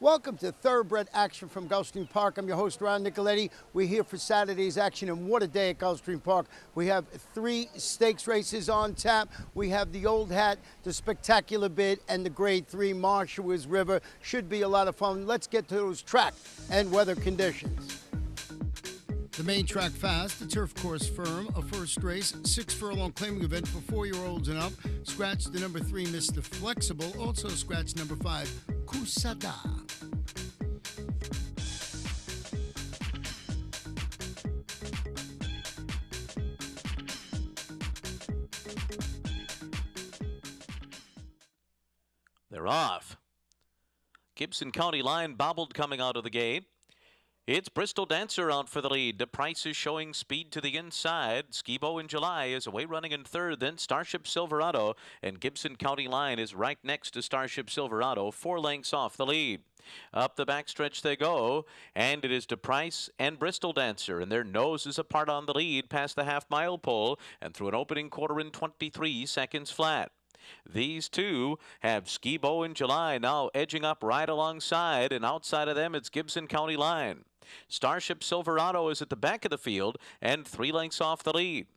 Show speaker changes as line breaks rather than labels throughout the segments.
Welcome to Thoroughbred Action from Gulfstream Park. I'm your host, Ron Nicoletti. We're here for Saturday's action, and what a day at Gulfstream Park. We have 3 stakes races on tap. We have the Old Hat, the Spectacular Bid, and the Grade 3 Marshall's River. Should be a lot of fun. Let's get to those track and weather conditions. The main track fast, the turf course firm, a first race, 6 furlong claiming event for 4-year-olds and up. Scratch the number 3, Mr. Flexible. Also scratch number 5, Kusada.
They're off. Gibson County line bobbled coming out of the gate. It's Bristol Dancer out for the lead. The Price is showing speed to the inside. Skibo in July is away running in third. Then Starship Silverado, and Gibson County line is right next to Starship Silverado, 4 lengths off the lead. Up the backstretch they go, and it is De Price and Bristol Dancer, and their noses apart on the lead past the half-mile pole and through an opening quarter in 23 seconds flat. These two have Skibo in July now edging up right alongside, and outside of them it's Gibson County line. Starship Silverado is at the back of the field and 3 lengths off the lead.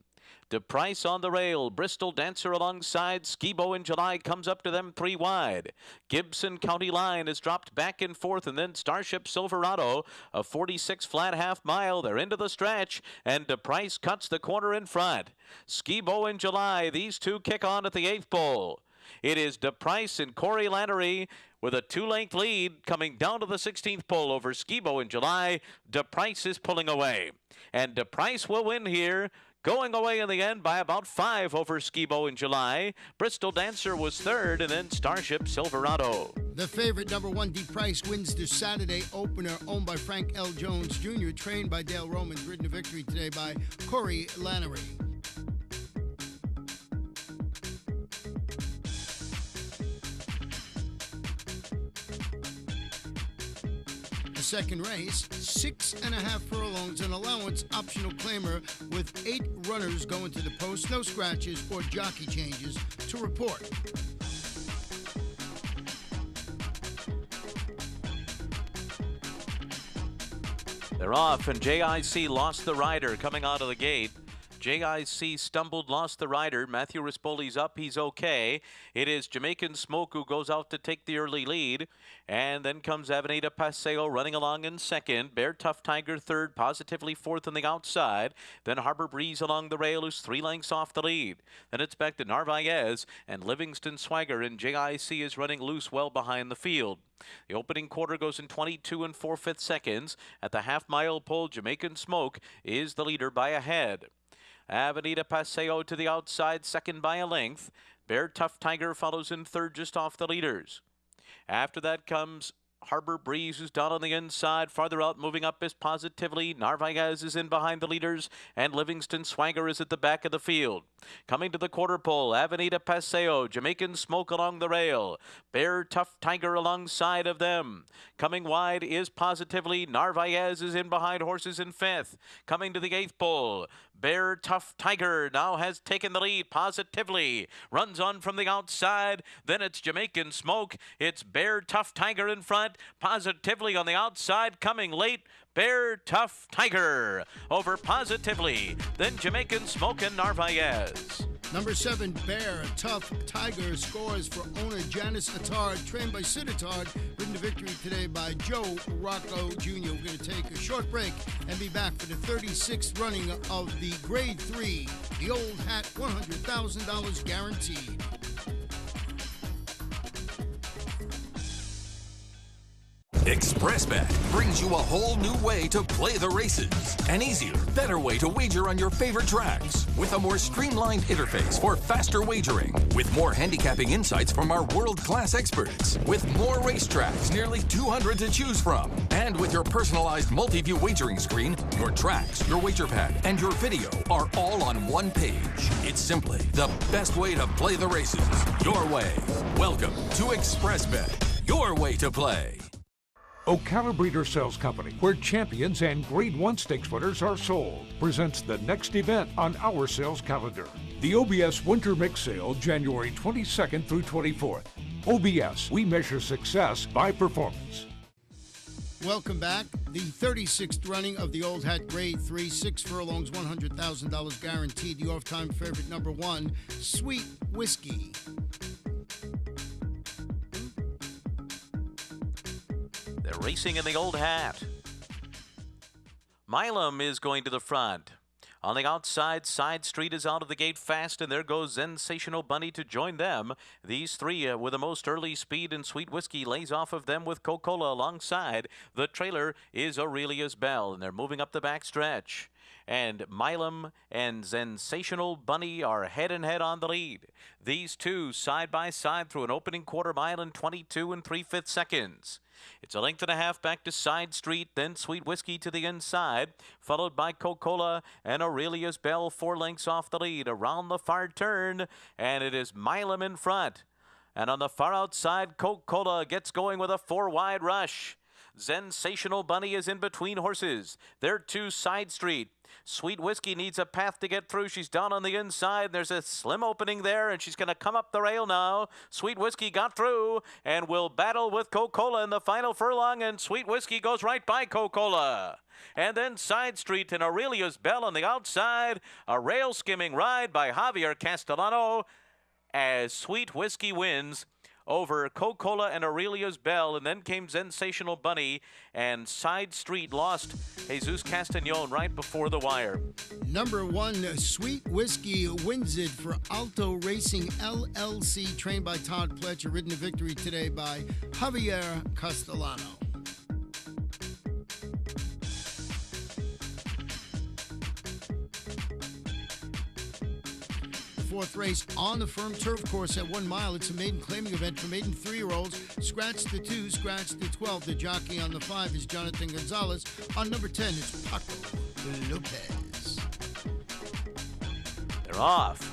De Price on the rail, Bristol Dancer alongside, Skibo in July comes up to them 3 wide. Gibson County line is dropped back and forth, and then Starship Silverado, a 46 flat half mile, they're into the stretch, and De Price cuts the corner in front. Skibo in July, these two kick on at the 8th pole. It is De Price and Corey Lannery with a 2-length lead coming down to the 16th pole over Skibo in July. De Price is pulling away, and De Price will win here, going away in the end by about 5 over Skibo in July. Bristol Dancer was third, and then Starship Silverado.
The favorite, number 1, De Price, wins the Saturday opener, owned by Frank L. Jones Jr., trained by Dale Romans, ridden to victory today by Corey Lannery. Second race, 6.5 furlongs, an allowance optional claimer with 8 runners going to the post, no scratches or jockey changes to report.
They're off, and JIC lost the rider coming out of the gate. JIC stumbled, lost the rider. Matthew Rispoli's up, he's okay. It is Jamaican Smoke who goes out to take the early lead. And then comes Avenida Paseo running along in second. Bear Tough Tiger third, Positively fourth on the outside. Then Harbor Breeze along the rail, who's 3 lengths off the lead. Then it's back to Narvaez and Livingston Swagger, and JIC is running loose well behind the field. The opening quarter goes in 22 4/5 seconds. At the half-mile pole, Jamaican Smoke is the leader by a head. Avenida Paseo to the outside, second by a length. Bear Tough Tiger follows in third just off the leaders. After that comes Harbor Breeze, who's down on the inside. Farther out, moving up is Positively. Narvaez is in behind the leaders, and Livingston Swagger is at the back of the field. Coming to the quarter pole, Avenida Paseo, Jamaican Smoke along the rail. Bear Tough Tiger alongside of them. Coming wide is Positively. Narvaez is in behind horses in 5th. Coming to the 8th pole, Bear Tough Tiger now has taken the lead. Positively runs on from the outside. Then it's Jamaican Smoke. It's Bear Tough Tiger in front. Positively on the outside, coming late. Bear Tough Tiger over Positively. Then Jamaican Smoke and Narvaez.
Number 7, Bear Tough Tiger, scores for owner Janice Attard, trained by Sid Attard, ridden to victory today by Joe Rocco Jr. We're going to take a short break and be back for the 36th running of the Grade 3, the Old Hat, $100,000 guaranteed.
ExpressBet brings you a whole new way to play the races. An easier, better way to wager on your favorite tracks. With a more streamlined interface for faster wagering. With more handicapping insights from our world-class experts. With more racetracks, nearly 200 to choose from. And with your personalized multi-view wagering screen, your tracks, your wager pad, and your video are all on one page. It's simply the best way to play the races. Your way. Welcome to ExpressBet. Your way to play.
Ocala Breeder Sales Company, where champions and Grade 1 stakes winners are sold, presents the next event on our sales calendar. The OBS Winter Mix Sale, January 22nd through 24th. OBS, we measure success by performance.
Welcome back. The 36th running of the Old Hat Grade 3, 6 furlongs, $100,000 guaranteed. The off-time favorite number 1, Sweet Whiskey.
They're racing in the Old Hat. Milam is going to the front. On the outside, Side Street is out of the gate fast, and there goes Sensational Bunny to join them. These three with the most early speed, and Sweet Whiskey lays off of them with Coca-Cola alongside. The trailer is Aurelia's Bell, and they're moving up the back stretch. And Milam and Sensational Bunny are head and head on the lead. These two side by side through an opening quarter mile in 22 3/5 seconds. It's a length and a half back to Side Street, then Sweet Whiskey to the inside, followed by Coca-Cola and Aurelia's Bell 4 lengths off the lead around the far turn, and it is Milam in front. And on the far outside, Coca-Cola gets going with a 4-wide rush. Sensational Bunny is in between horses. They're to Side Street. Sweet Whiskey needs a path to get through. She's down on the inside. There's a slim opening there, and she's going to come up the rail now. Sweet Whiskey got through and will battle with Coca-Cola in the final furlong, and Sweet Whiskey goes right by Coca-Cola. And then Side Street and Aurelia's Bell on the outside. A rail skimming ride by Javier Castellano as Sweet Whiskey wins over Coca-Cola and Aurelia's Bell, and then came Sensational Bunny, and Side Street lost Jesus Castañon right before the wire.
Number 1, Sweet Whiskey wins it for Alto Racing LLC, trained by Todd Pletcher, ridden to victory today by Javier Castellano. Fourth race on the firm turf course at 1 mile. It's a maiden claiming event for maiden 3-year-olds. Scratch the 2, scratch the 12. The jockey on the 5 is Jonathan Gonzalez. On number 10, it's Paco Lopez.
They're off.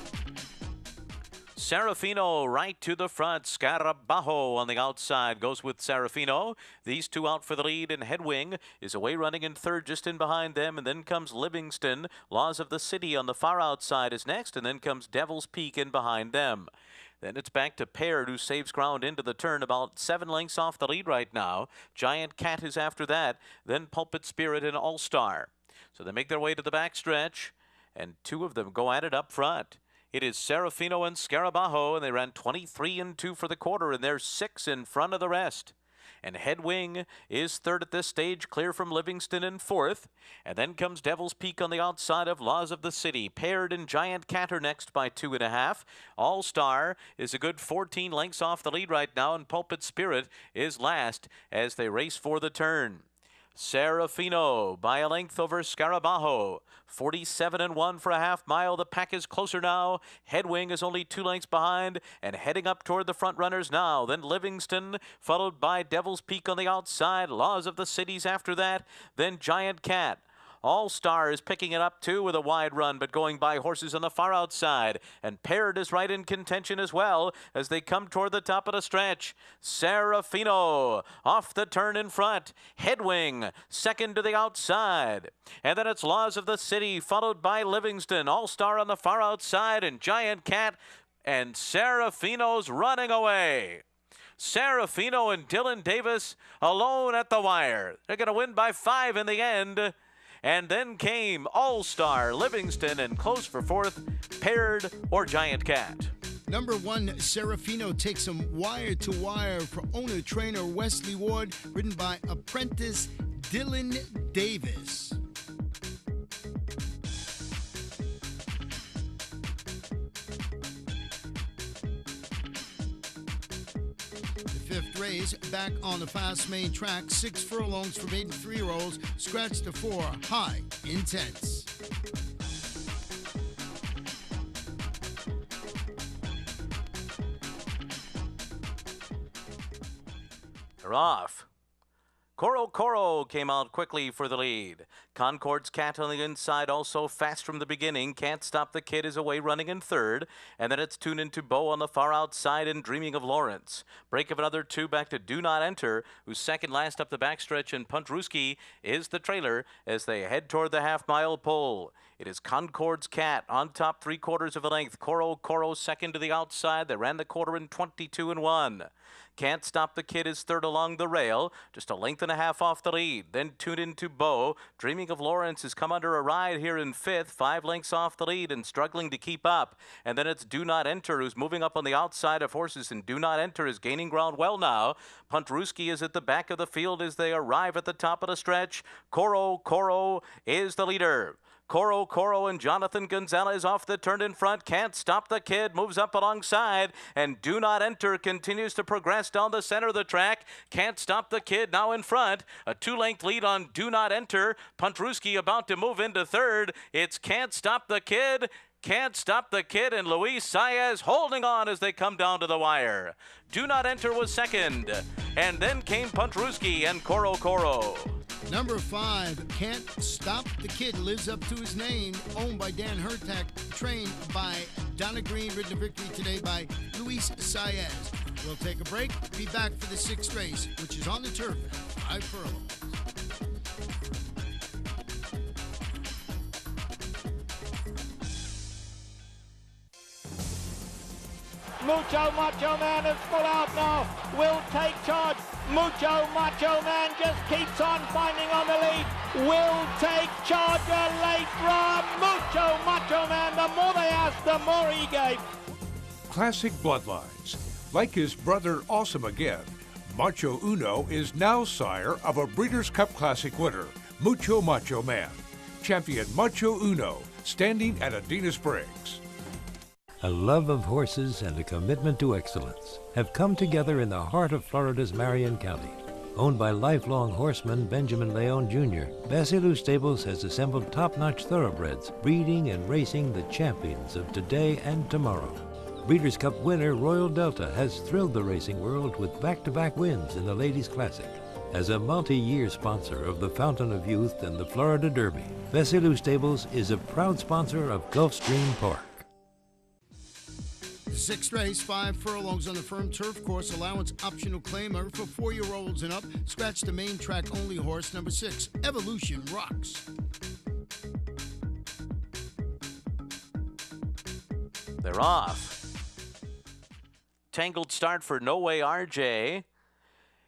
Serafino right to the front. Scarabajo on the outside goes with Serafino. These two out for the lead, and Headwing is away running in third just in behind them. And then comes Livingston. Laws of the City on the far outside is next. And then comes Devil's Peak in behind them. Then it's back to Paired, who saves ground into the turn, about 7 lengths off the lead right now. Giant Cat is after that. Then Pulpit Spirit and All-Star. So they make their way to the back stretch, and two of them go at it up front. It is Serafino and Scarabajo, and they ran 23-2 for the quarter, and they're 6 in front of the rest. And Headwing is third at this stage, clear from Livingston in fourth. And then comes Devil's Peak on the outside of Laws of the City. Paired and Giant Cat are next by 2.5. All-Star is a good 14 lengths off the lead right now, and Pulpit Spirit is last as they race for the turn. Serafino by a length over Scarabajo. 47-1 for a half mile. The pack is closer now. Headwing is only 2 lengths behind and heading up toward the front runners now. Then Livingston, followed by Devil's Peak on the outside. Laws of the Cities after that. Then Giant Cat. All-Star is picking it up too with a wide run, but going by horses on the far outside. And Paired is right in contention as well as they come toward the top of the stretch. Serafino off the turn in front. Headwing second to the outside. And then it's Laws of the City, followed by Livingston. All-Star on the far outside, and Giant Cat, and Serafino's running away. Serafino and Dylan Davis alone at the wire. They're going to win by 5 in the end. And then came All-Star, Livingston, and close for fourth, Paired or Giant Cat.
Number 1, Serafino takes him wire to wire for owner-trainer Wesley Ward, ridden by apprentice Dylan Davis. Fifth race, back on the fast main track, 6 furlongs for maiden 3-year-olds, scratch the 4, High Intense.
They're off. Coro Coro came out quickly for the lead. Concord's Cat on the inside, also fast from the beginning. Can't Stop the Kid is away running in third. And then it's tuned into Bo on the far outside and Dreaming of Lawrence. Break of another two back to Do Not Enter, who's second last up the backstretch, and Puntruski is the trailer as they head toward the half-mile pole. It is Concord's Cat on top, 3/4 of a length. Coro second to the outside. They ran the quarter in 22 and 1. Can't Stop the Kid is third along the rail, just a length and a half off the lead. Then tuned into Bo. Dreaming of Lawrence has come under a ride here in fifth, 5 lengths off the lead and struggling to keep up. And then it's Do Not Enter, who's moving up on the outside of horses, and Do Not Enter is gaining ground well now. Puntruski is at the back of the field as they arrive at the top of the stretch. Coro is the leader. Coro and Jonathan Gonzalez off the turn in front. Can't Stop the Kid moves up alongside, and Do Not Enter continues to progress down the center of the track. Can't Stop the Kid now in front. A 2-length lead on Do Not Enter. Puntruski about to move into third. It's Can't Stop the Kid. Can't Stop the Kid and Luis Saez holding on as they come down to the wire. Do Not Enter was second, and then came Puntruski and Coro.
Number 5, Can't Stop the Kid, lives up to his name, owned by Dan Hertak, trained by Donna Green, ridden to victory today by Luis Saez. We'll take a break, be back for the 6th race, which is on the turf at 5 furlongs.
Mucho Macho Man is full out now, will take charge. Mucho Macho Man just keeps on finding on the lead, will take charge. A late run, Mucho Macho Man, the more they asked, the more he gave.
Classic bloodlines. Like his brother Awesome Again, Macho Uno is now sire of a Breeders' Cup Classic winner, Mucho Macho Man. Champion Macho Uno, standing at Adena Springs.
A love of horses and a commitment to excellence have come together in the heart of Florida's Marion County. Owned by lifelong horseman Benjamin Leon Jr., Basilou Stables has assembled top-notch thoroughbreds, breeding and racing the champions of today and tomorrow. Breeders' Cup winner Royal Delta has thrilled the racing world with back-to-back wins in the Ladies' Classic. As a multi-year sponsor of the Fountain of Youth and the Florida Derby, Basilou Stables is a proud sponsor of Gulfstream Park.
6th race, 5 furlongs on the firm turf course. Allowance optional claimer for 4-year-olds and up. Scratch the main track only horse, number 6, Evolution Rocks.
They're off. Tangled start for No Way RJ.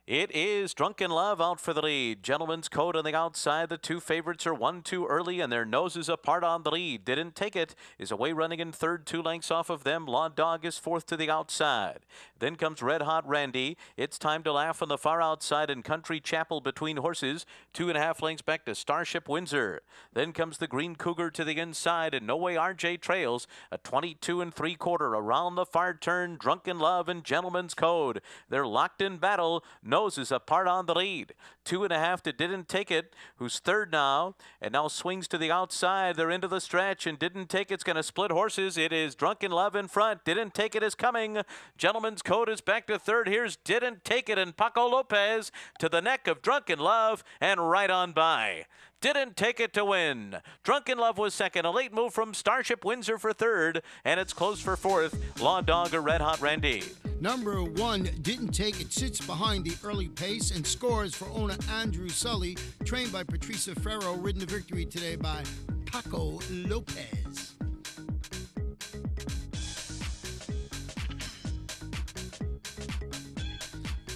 It is Drunken Love out for the lead. Gentleman's Code on the outside. The 2 favorites are 1-2 early, and their noses apart on the lead. Didn't Take It is away running in third, 2 lengths off of them. Law Dog is 4th to the outside. Then comes Red Hot Randy. It's Time to Laugh on the far outside, and Country Chapel between horses. 2.5 lengths back to Starship Windsor. Then comes the Green Cougar to the inside, and No Way RJ trails a 22 3/4 around the far turn. Drunken Love and Gentleman's Code. They're locked in battle. Noses apart on the lead. 2.5 to Didn't Take It, who's third now, and now swings to the outside. They're into the stretch, and Didn't Take It's going to split horses. It is Drunken Love in front. Didn't Take It is coming. Gentleman's Code is back to third. Here's Didn't Take It and Paco Lopez to the neck of Drunken Love and right on by. Didn't Take It to win. Drunken Love was second. A late move from Starship Windsor for third, and it's close for fourth. Law Dog or Red Hot Randy.
Number 1, Didn't Take It, sits behind the early pace and scores for owner Andrew Sully, trained by Patricia Ferro, ridden to victory today by Paco Lopez.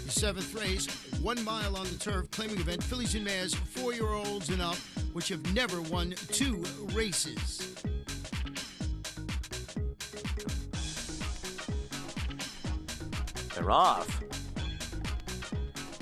The 7th race, 1 mile on the turf, claiming event, fillies and mares, 4-year-olds and up, which have never won 2 races.
They're off.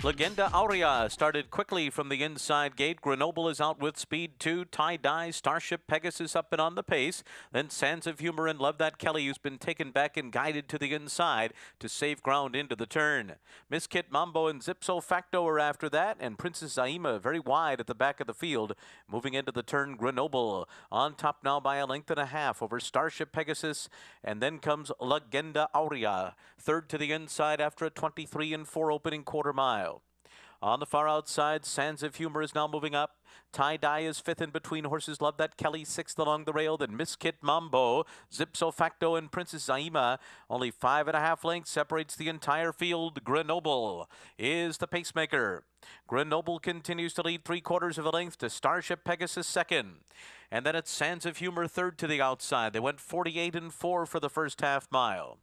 Legenda Aurea started quickly from the inside gate. Grenoble is out with speed 2. Tie-Dye, Starship, Pegasus up and on the pace. Then Sands of Humor and Love That Kelly, who's been taken back and guided to the inside to save ground into the turn. Miss Kit Mambo and Zipso Facto are after that, and Princess Zaima very wide at the back of the field. Moving into the turn, Grenoble on top now by a length and a half over Starship, Pegasus, and then comes Legenda Aurea, third to the inside after a 23 4 opening quarter mile. On the far outside, Sands of Humor is now moving up. Tie-Dye is 5th in between horses. Love That Kelly 6th along the rail. Then Miss Kit Mambo, Zipso Facto, and Princess Zaima. Only 5.5 lengths separates the entire field. Grenoble is the pacemaker. Grenoble continues to lead 3/4 of a length to Starship Pegasus 2nd. And then it's Sands of Humor 3rd to the outside. They went 48-4 for the first half mile.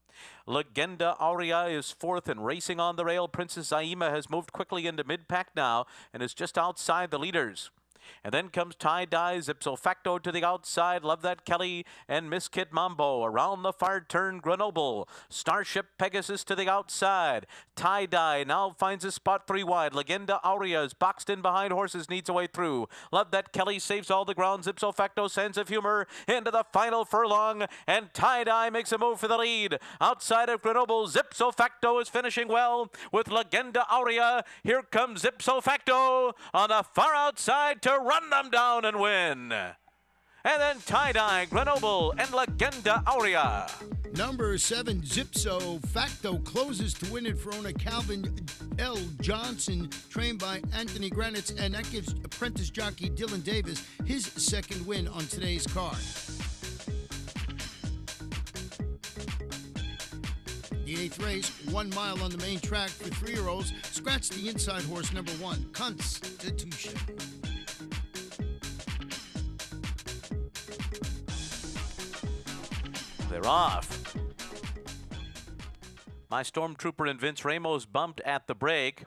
Legenda Aurea is 4th and racing on the rail. Princess Zaima has moved quickly into mid-pack now and is just outside the leaders. And then comes Tie-Dye, Zipso Facto to the outside, Love That Kelly, and Miss Kit Mambo. Around the far turn, Grenoble. Starship Pegasus to the outside. Tie-Dye now finds a spot 3 wide. Legenda Aurea is boxed in behind horses, needs a way through. Love That Kelly saves all the ground. Zipso Facto, Sands of Humor into the final furlong, and Tie-Dye makes a move for the lead. Outside of Grenoble, Zipso Facto is finishing well with Legenda Aurea. Here comes Zipso Facto on the far outside to run them down and win. And then Tie-Dye, Grenoble, and Legenda Aurea.
Number 7, Zipso Facto, closes to win it for owner Calvin L. Johnson, trained by Anthony Granitz, and that gives apprentice jockey Dylan Davis his 2nd win on today's card. The 8th race, 1 mile on the main track for 3-year-olds. Scratch the inside horse, number 1, Constitution.
They're off. My Stormtrooper and Vince Ramos bumped at the break.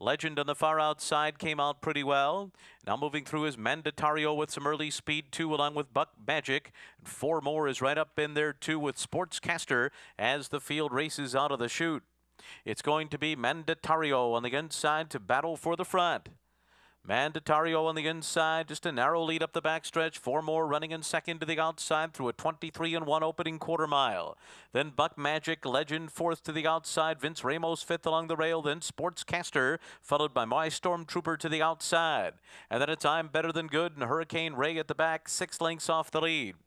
Legend on the far outside came out pretty well. Now moving through is Mandatario with some early speed too, along with Buck Magic. And 4 more is right up in there too with Sportscaster as the field races out of the chute. It's going to be Mandatario on the inside to battle for the front. Mandatario on the inside, just a narrow lead up the backstretch. 4 more running in 2nd to the outside through a 23-1 opening 1/4 mile. Then Buck Magic, Legend 4th to the outside. Vince Ramos 5th along the rail. Then Sportscaster, followed by My Stormtrooper to the outside. And then it's I'm Better Than Good and Hurricane Ray at the back, 6 lengths off the lead.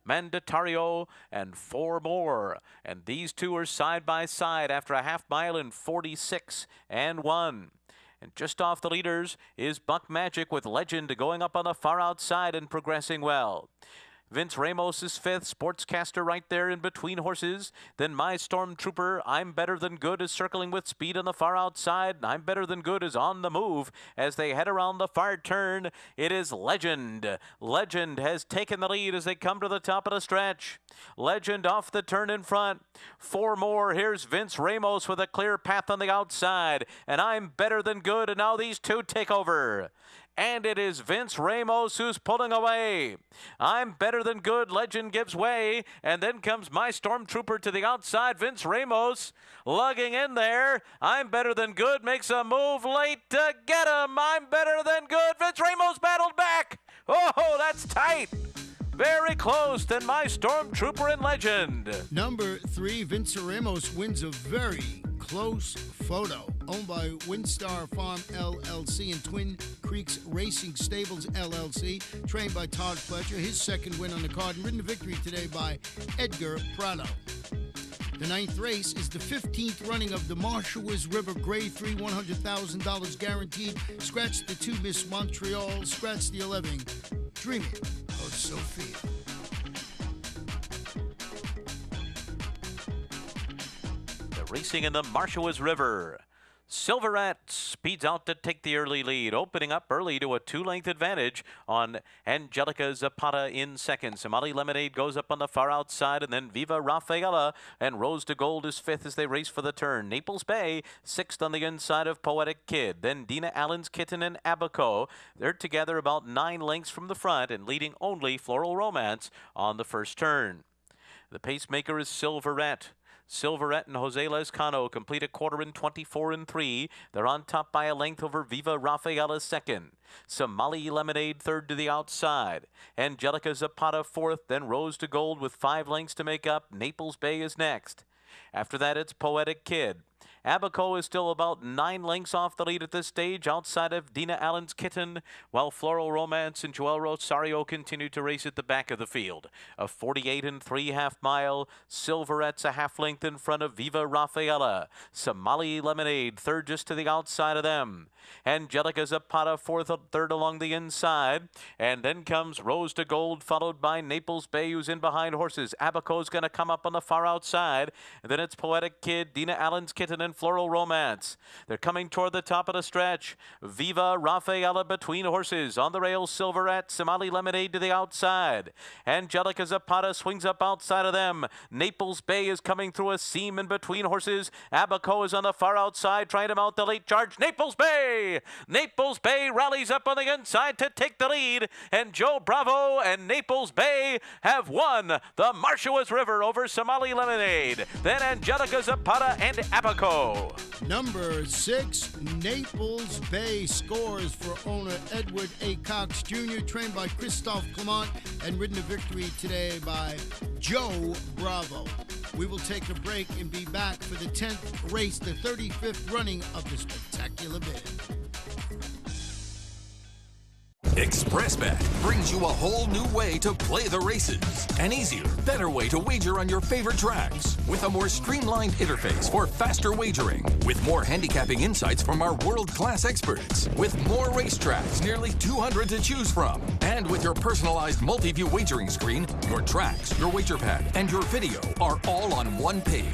Mandatario and 4 more. And these two are side by side after a half mile in 46-1. And just off the leaders is Buck Magic with Legend going up on the far outside and progressing well. Vince Ramos is 5th, Sportscaster right there in between horses. Then My Stormtrooper, I'm Better Than Good, is circling with speed on the far outside. I'm Better Than Good is on the move as they head around the far turn. It is Legend. Legend has taken the lead as they come to the top of the stretch. Legend off the turn in front. 4 more. Here's Vince Ramos with a clear path on the outside. And I'm Better Than Good, and now these two take over. And it is Vince Ramos who's pulling away. I'm Better Than Good, Legend gives way, and then comes My Stormtrooper to the outside. Vince Ramos lugging in there. I'm Better Than Good makes a move late to get him. I'm Better Than Good. Vince Ramos battled back. Oh, that's tight. Very close. Then My Stormtrooper and Legend.
Number 3, Vince Ramos wins a very close photo, owned by Windstar Farm LLC and Twin Creeks Racing Stables LLC, trained by Todd Fletcher. His 2nd win on the card, and ridden to victory today by Edgar Prado. The 9th race is the 15th running of the Marshalls River Grade 3, $100,000 guaranteed. Scratch the 2, Miss Montreal. Scratch the 11, Dreaming of Sophia.
Racing in the Marshalls River. Silverette speeds out to take the early lead, opening up early to a 2-length advantage on Angelica Zapata in 2nd. Somali Lemonade goes up on the far outside, and then Viva Rafaela and Rose to Gold is 5th as they race for the turn. Naples Bay 6th on the inside of Poetic Kid. Then Dina Allen's Kitten and Abaco. They're together about 9 lengths from the front and leading only Floral Romance on the first turn. The pacemaker is Silverette. Silverette and Jose Lescano complete a 1/4 in 24-3. They're on top by a length over Viva Rafaela 2nd. Somali Lemonade 3rd to the outside. Angelica Zapata 4th, then Rose to Gold with 5 lengths to make up. Naples Bay is next. After that, it's Poetic Kid. Abaco is still about 9 lengths off the lead at this stage, outside of Dina Allen's Kitten, while Floral Romance and Joel Rosario continue to race at the back of the field. A 48 3/2 mile, Silverette's a half length in front of Viva Rafaela. Somali Lemonade, third just to the outside of them. Angelica Zapata, fourth and third along the inside. And then comes Rose to Gold, followed by Naples Bay, who's in behind horses. Abaco's going to come up on the far outside. And then it's Poetic Kid, Dina Allen's Kitten, and Floral Romance. They're coming toward the top of the stretch. Viva Rafaela between horses. On the rails, Silverette, Somali Lemonade to the outside. Angelica Zapata swings up outside of them. Naples Bay is coming through a seam in between horses. Abaco is on the far outside, trying to mount the late charge. Naples Bay! Naples Bay rallies up on the inside to take the lead. And Joe Bravo and Naples Bay have won the Marshalls River over Somali Lemonade. Then Angelica Zapata and Abaco.
Number 6, Naples Bay scores for owner Edward A. Cox Jr., trained by Christophe Clement and ridden to victory today by Joe Bravo. We will take a break and be back for the 10th race, the 35th running of the Spectacular Bid.
ExpressBet brings you a whole new way to play the races. An easier, better way to wager on your favorite tracks. With a more streamlined interface for faster wagering. With more handicapping insights from our world-class experts. With more racetracks, nearly 200 to choose from. And with your personalized multi-view wagering screen, your tracks, your wager pad, and your video are all on one page.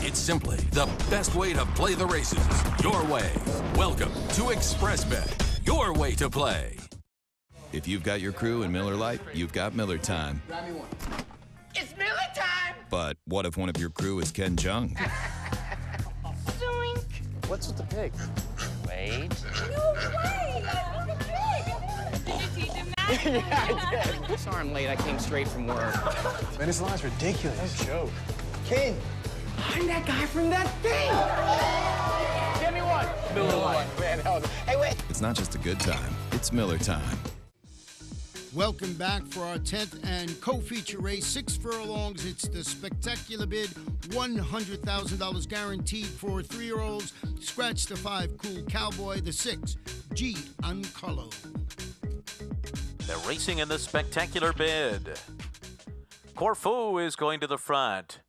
It's simply the best way to play the races. Your way. Welcome to ExpressBet. Your way to play.
If you've got your crew in Miller Lite, you've got Miller time.
It's Miller time!
But what if one of your crew is Ken Jeong?
Zoink!
What's with the pig?
Wait. No way! Did you teach him that?
Yeah, I did.
Sorry I'm late. I came straight from work.
Man, this line's ridiculous. No joke. Ken!
I'm that guy from that thing!
Give me one. Miller Lite. Man, hey, wait.
It's not just a good time, it's Miller time.
Welcome back for our 10th and co-feature race, 6 furlongs. It's the Spectacular Bid, $100,000 guaranteed for 3-year-olds. Scratch the 5, Cool Cowboy, the 6, G. Uncolo.
They're racing in the Spectacular Bid. Corfu is going to the front.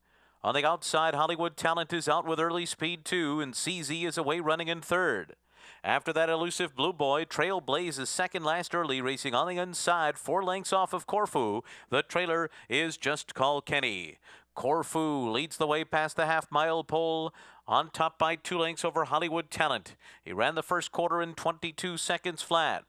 On the outside, Hollywood Talent is out with early speed 2, and CZ is away running in third. After that, Elusive Blue Boy, Trailblaze is second last early, racing on the inside, 4 lengths off of Corfu. The trailer is Just Call Kenny. Corfu leads the way past the half-mile pole, on top by 2 lengths over Hollywood Talent. He ran the first quarter in 22 seconds flat.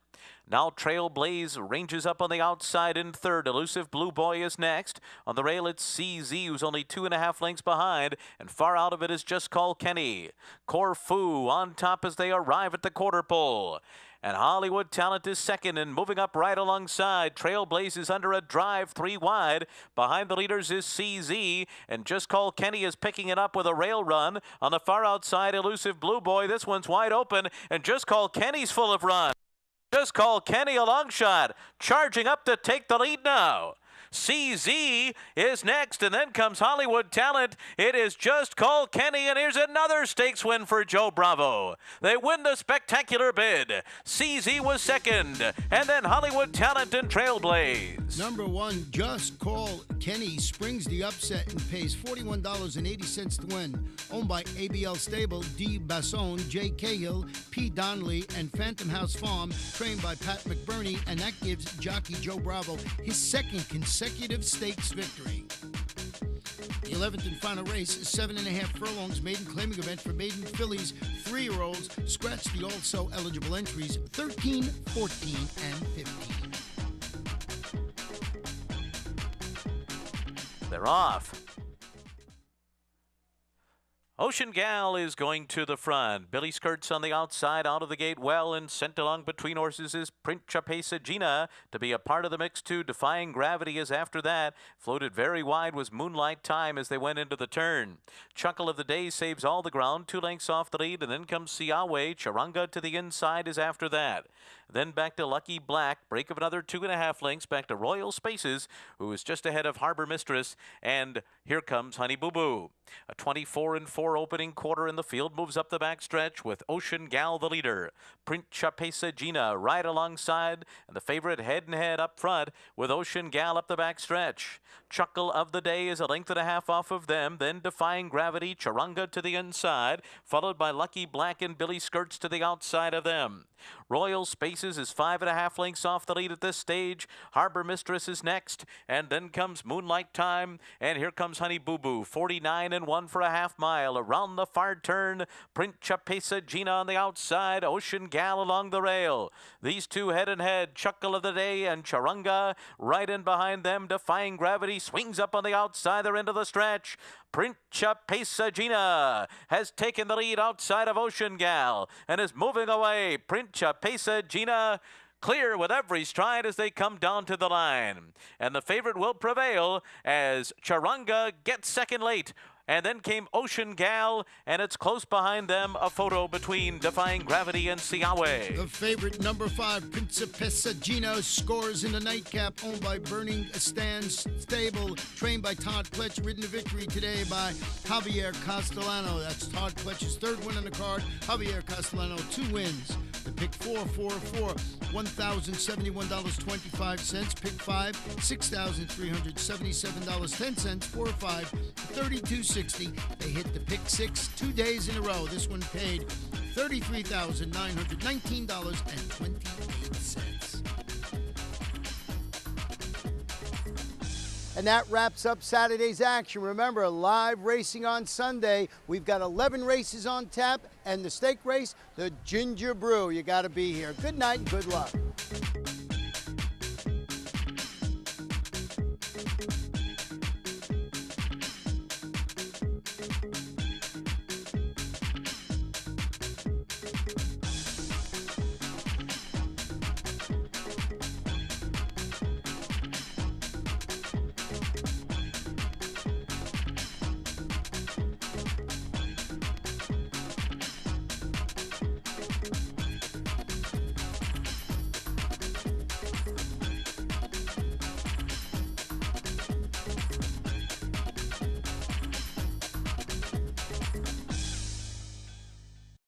Now Trailblaze ranges up on the outside in third. Elusive Blue Boy is next. On the rail, it's CZ, who's only 2.5 lengths behind, and far out of it is Just Call Kenny. Corfu on top as they arrive at the quarter pole. And Hollywood Talent is second and moving up right alongside. Trailblaze is under a drive 3 wide. Behind the leaders is CZ, and Just Call Kenny is picking it up with a rail run. On the far outside, Elusive Blue Boy. This one's wide open, and Just Call Kenny's full of run. Just Call Kenny a long shot, charging up to take the lead now. CZ is next, and then comes Hollywood Talent. It is Just Call Kenny, and here's another stakes win for Joe Bravo. They win the Spectacular Bid. CZ was second, and then Hollywood Talent and Trailblaze.
Number 1, Just Call Kenny springs the upset and pays $41.80 to win. Owned by ABL Stable, D. Basson, J. Cahill, P. Donnelly, and Phantom House Farm, trained by Pat McBurney, and that gives jockey Joe Bravo his second consecutive stakes victory. The 11th and final race is 7.5 furlongs maiden claiming event for maiden fillies, 3-year-olds. Scratch the also eligible entries 13, 14, and 15.
They're off. Ocean Gal is going to the front. Billy Skirts on the outside, out of the gate well, and sent along between horses is Principessa Gina to be a part of the mix too. Defying Gravity is after that. Floated very wide was Moonlight Time as they went into the turn. Chuckle of the Day saves all the ground, 2 lengths off the lead, and then comes Siawe. Charanga to the inside is after that. then back to Lucky Black, break of another 2.5 lengths, back to Royal Spaces, who is just ahead of Harbor Mistress, and here comes Honey Boo Boo. A 24-4 opening quarter in the field moves up the backstretch with Ocean Gal the leader. Principessa Gina right alongside, and the favorite head-and-head up front with Ocean Gal up the backstretch. Chuckle of the Day is a length and a half off of them, then Defying Gravity, Charunga to the inside, followed by Lucky Black and Billy Skirts to the outside of them. Royal Spaces is 5.5 lengths off the lead at this stage. Harbor Mistress is next, and then comes Moonlight Time, and here comes Honey Boo Boo, 49-1 for a half mile. Around the far turn, Principessa Gina on the outside, Ocean Gal along the rail. These two head and head, Chuckle of the Day and Charunga right in behind them. Defying Gravity swings up on the outside, they're into the stretch. Principessa Gina has taken the lead outside of Ocean Gal and is moving away. Principessa Gina clear with every stride as they come down to the line. And the favorite will prevail as Charunga gets second late. And then came Ocean Gal, and it's close behind them, a photo between Defying Gravity and Siawe.
The favorite, number 5, Principessa Gina, scores in the nightcap, owned by Burning Stan's Stable, trained by Todd Pletch, ridden to victory today by Javier Castellano. That's Todd Pletch's third win on the card. Javier Castellano, 2 wins. The pick 4, $1,071.25. Pick 5, $6,377.10. 4 or 5, $32.60. They hit the pick 6 2 days in a row. This one paid $33,919.28. And that wraps up Saturday's action. Remember, live racing on Sunday. We've got 11 races on tap, and the stake race, the Ginger Brew. You got to be here. Good night and good luck.